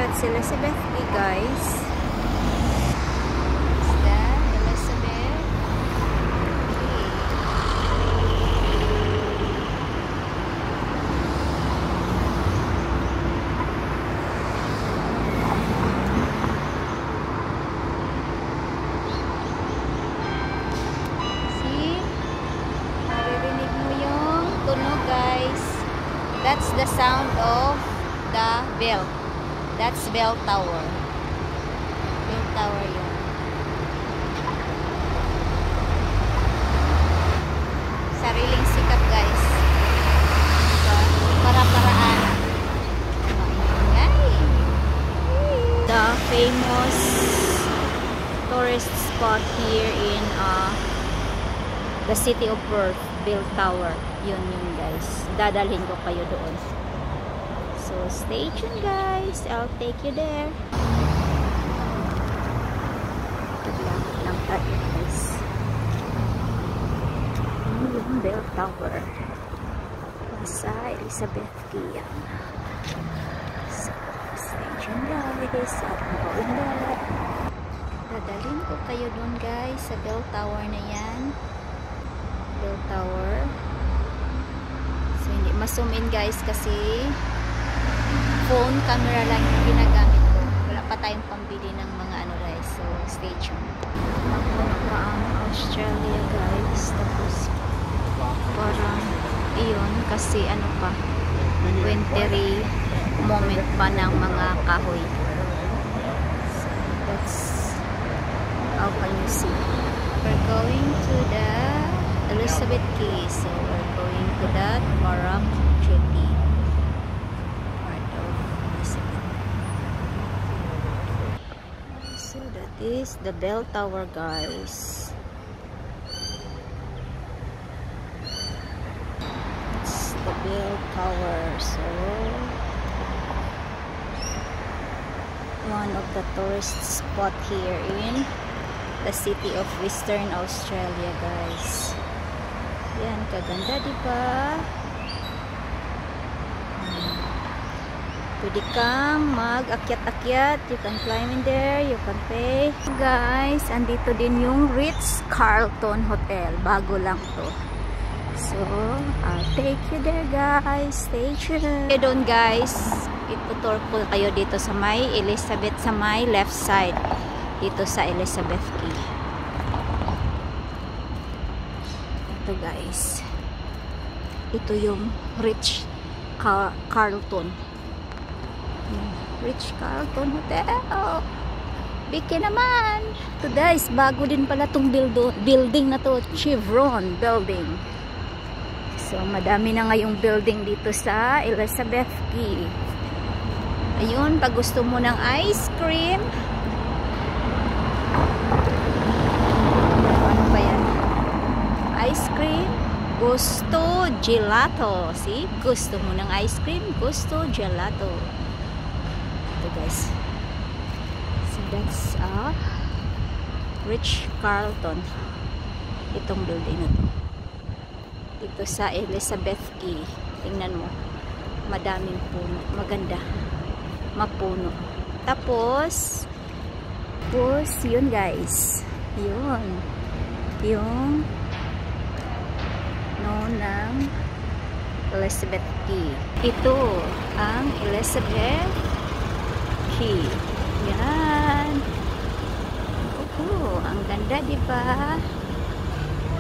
That's Elizabeth Key, guys. Is that Elizabeth Key? See? Naririnig mo yung tunog, guys. That's the sound of the bell. That's bell tower. Bell tower yun. Sariling sikap, guys. Diba? Para-paraan. Ay! The famous tourist spot here in the city of Perth, Bell Tower. Yun, guys. Dadalhin ko kayo doon. So, stay tuned, guys. I'll take you there. Taglakot lang tayo, guys. Yung Bell Tower. Nasa Elizabeth Key. So, stay tuned, guys. At makaundat. Dadalhin ko kayo doon, guys. Sa Bell Tower na yan. Bell Tower. So, hindi ma-zoom in, guys, kasi phone camera lang yung ginagamit ko. Wala pa tayong pambili ng mga ano, guys. So, stay tuned. Nakuha pa ang Australia, guys. Tapos, parang iyon kasi ano pa, wintry moment pa ng mga kahoy. So, that's how can you see. We're going to the Elizabeth Key. So, we're going to that Barak Jetty. So that is the bell tower, guys. It's the bell tower. So one of the tourist spot here in the city of Western Australia, guys. Yan, kaganda, diba? Pwede kang mag-akyat-akyat. You can climb in there. You can pay. Guys, andito din yung Ritz-Carlton Hotel. Bago lang to. So, I'll take you there, guys. Stay tuned. Okay, doon, guys. Itutur ko kayo dito sa may Elizabeth, sa may left side. Dito sa Elizabeth Key. Ito, guys. Ito yung Ritz-Carlton. Ritz-Carlton Hotel. Biki naman. Ito, guys, bago din pala tong building na to. Chevron building. So, madami na ngayong building dito sa Elizabeth Key. Ayun, pag gusto mo ng ice cream. Ano ba yan? Ice cream. Gusto gelato. See? Gusto mo ng ice cream? Gusto gelato. Ito, guys. So, that's Ritz-Carlton. Itong building na to. Dito sa Elizabeth Key. Tingnan mo. Madaming puno. Maganda. Mapuno. Tapos, yun, guys. Yun. Yung ng Elizabeth Key. Ito ang Elizabeth Key. Yan. Ang ganda, diba?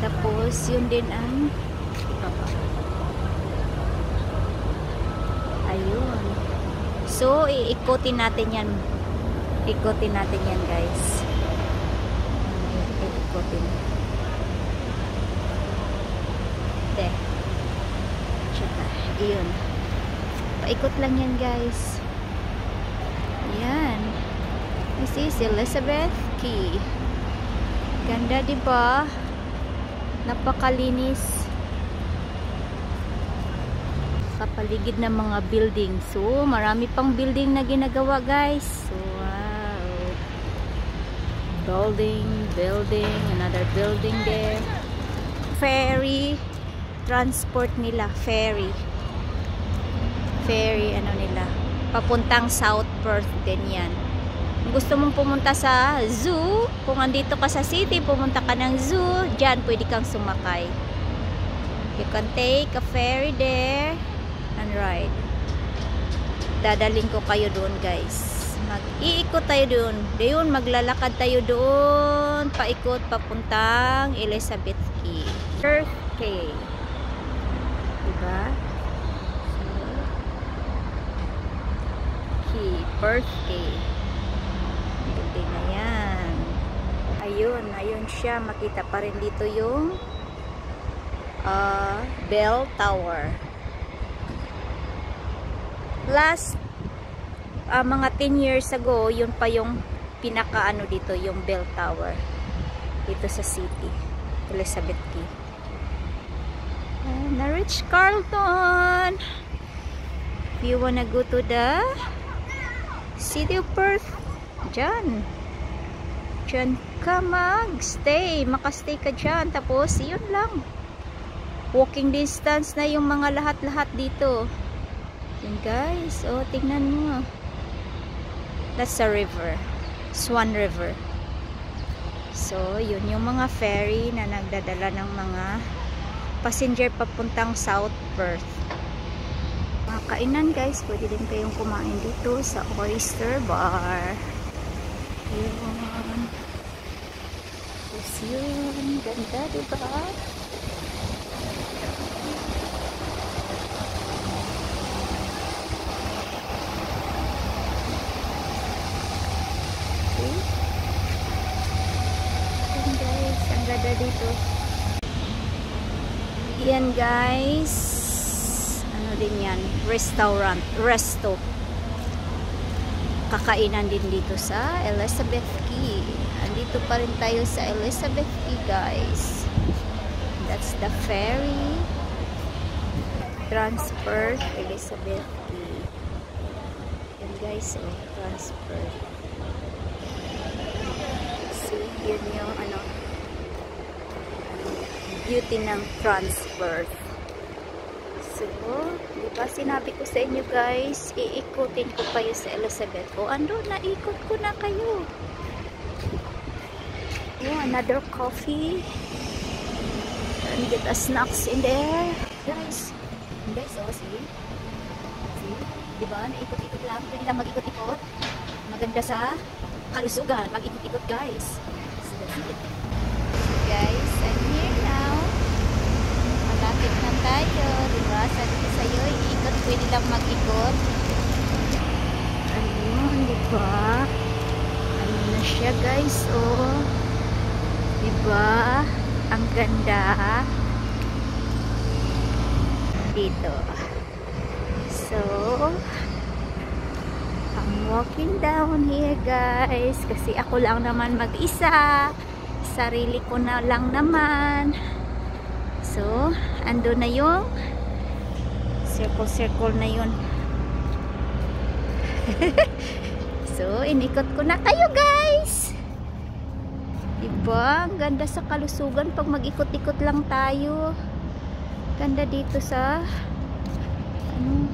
Tapos, yun din ang ayun. So, iikotin natin yan. Ikotin natin yan, guys. Ikotin. Ito. Tsaka, yun. Paikot lang yan, guys. Yan. This is Elizabeth Key. Ganda, diba? Napakalinis. Kapaligid ng mga building. So, marami pang building na ginagawa, guys. So, wow. Building, another building there. Ferry. Transport nila. Ferry, ano nila. papuntang South Perth din yan. Kung gusto mong pumunta sa zoo, kung andito ka sa city, pumunta ka ng zoo, dyan pwede kang sumakay. You can take a ferry there and ride. Dadaling ko kayo doon, guys. Mag-iikot tayo doon. Doon, maglalakad tayo doon. Paikot, papuntang Elizabeth Key. Perth Cay. Diba? Key. Perth Cay. Ganda na yan. Ayun siya. Makita pa rin dito yung Bell Tower. Last mga 10 years ago, yun pa yung pinaka-ano dito, yung Bell Tower dito sa city, Elizabeth Key. And na Ritz Carlton. If you wanna go to the city of Perth, dyan ka mag-stay, makastay ka dyan, tapos yun lang, walking distance na yung mga lahat-lahat dito. Yun, guys, oh, tingnan mo. That's a river, Swan River. So, yun yung mga ferry na nagdadala ng mga passenger papuntang South Perth. Mga kainan, guys, pwede din kayong kumain dito sa Oyster Bar. Yun. Tapos yun, ganda, diba? Dito. Yan, guys. Ano din yan? Restaurant. Resto. Kakainan din dito sa Elizabeth Key. Andito pa rin tayo sa Elizabeth Key, guys. That's the ferry. Transperth Elizabeth Key. Yan, guys. Oh, Transperth. See, yun yung ano, beauty ng Transperth. So, diba sinabi ko sa inyo, guys, iikutin ko kayo sa Elizabeth. O, ando, naikot ko na kayo. Oh, another coffee. And get a snacks in there. Guys, oh, see? Diba, naikot-ikot lang. Pwede lang mag-ikot-ikot. Maganda sa kalusugan. Mag-ikot-ikot, guys. So, that's it. Guys, I'm here now. Malapit na tayo, diba? Sabi ko sa'yo, iikot, pwede lang mag-ikot. Ayun, diba? Ayun na siya, guys, oh. Diba? Ang ganda. Dito. So, I'm walking down here, guys. Kasi ako lang naman mag-isa. Sarili ko na lang naman. So, ando na yung circle na yun. So, inikot ko na kayo, guys. Diba? Ang ganda sa kalusugan pag mag-ikot-ikot lang tayo. Ganda dito sa ano,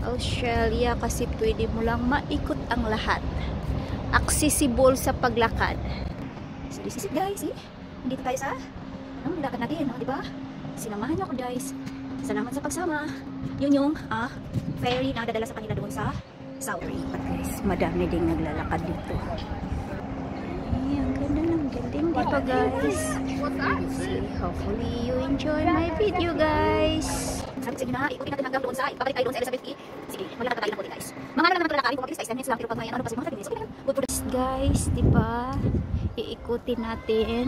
Australia, kasi pwede mo lang maikot ang lahat. Accessible sa paglakad. So, this is it, guys. Dito tayo sa lakad natin, di ba? Sinamahan niyo ako, guys. Salamat sa pagsama. Yun yung ferry na dadala sa kanila doon sa South Perth. But guys, madami ding naglalakad dito. Ay, ang ganda ng building dito, guys. See, hopefully you enjoy my video, guys. Sabi sa inyo na, ikutin natin hanggang doon sa, ipapalik tayo doon sa Elizabeth Key. Sige, maglalakad tayo ng konti, guys. Mga naman naman lalakarin, kung mabilis, 10 minutes lang, pero pag may ano kasi mga 30 minutes, okay lang. Good for this, guys, diba? Iikutin natin.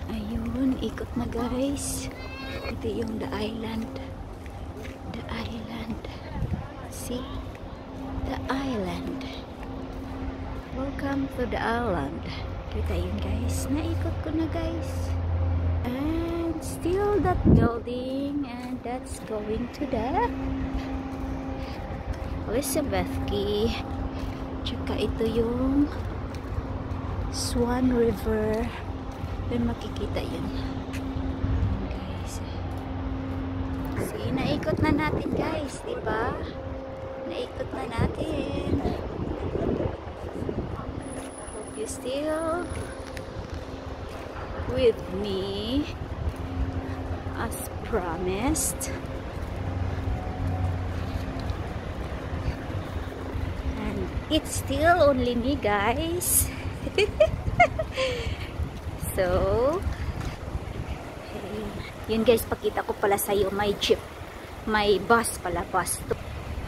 Ayun, ikot na, guys. Ito yung the island. The island. See? The island. Welcome to the island. Kita yun, guys. Naikot ko na, guys. And still that building. And that's going to the Elizabeth Key. Tsaka ito yung Swan River. Doon makikita yun, guys. See, naikot na natin, guys, diba? Naikot na natin. Hope you still with me as promised. And it's still only me, guys. So, okay. Yun guys, pakita ko pala sa'yo, may jeep. May bus pala, bus.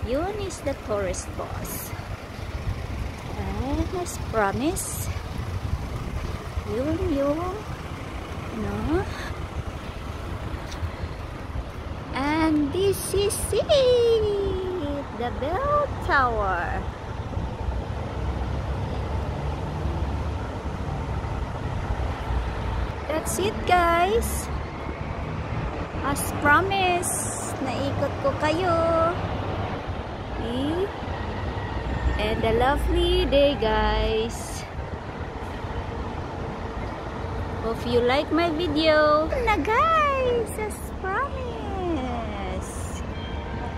Yun is the tourist bus. And as promised, yun yung, no? And this is it, the bell tower. That's it, guys. As promised, naikot ko kayo. Okay. And a lovely day, guys. Hope you like my video. Na guys, as promised.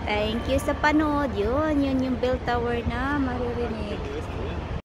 Thank you sa panood. Yun yung bell tower na maririnig.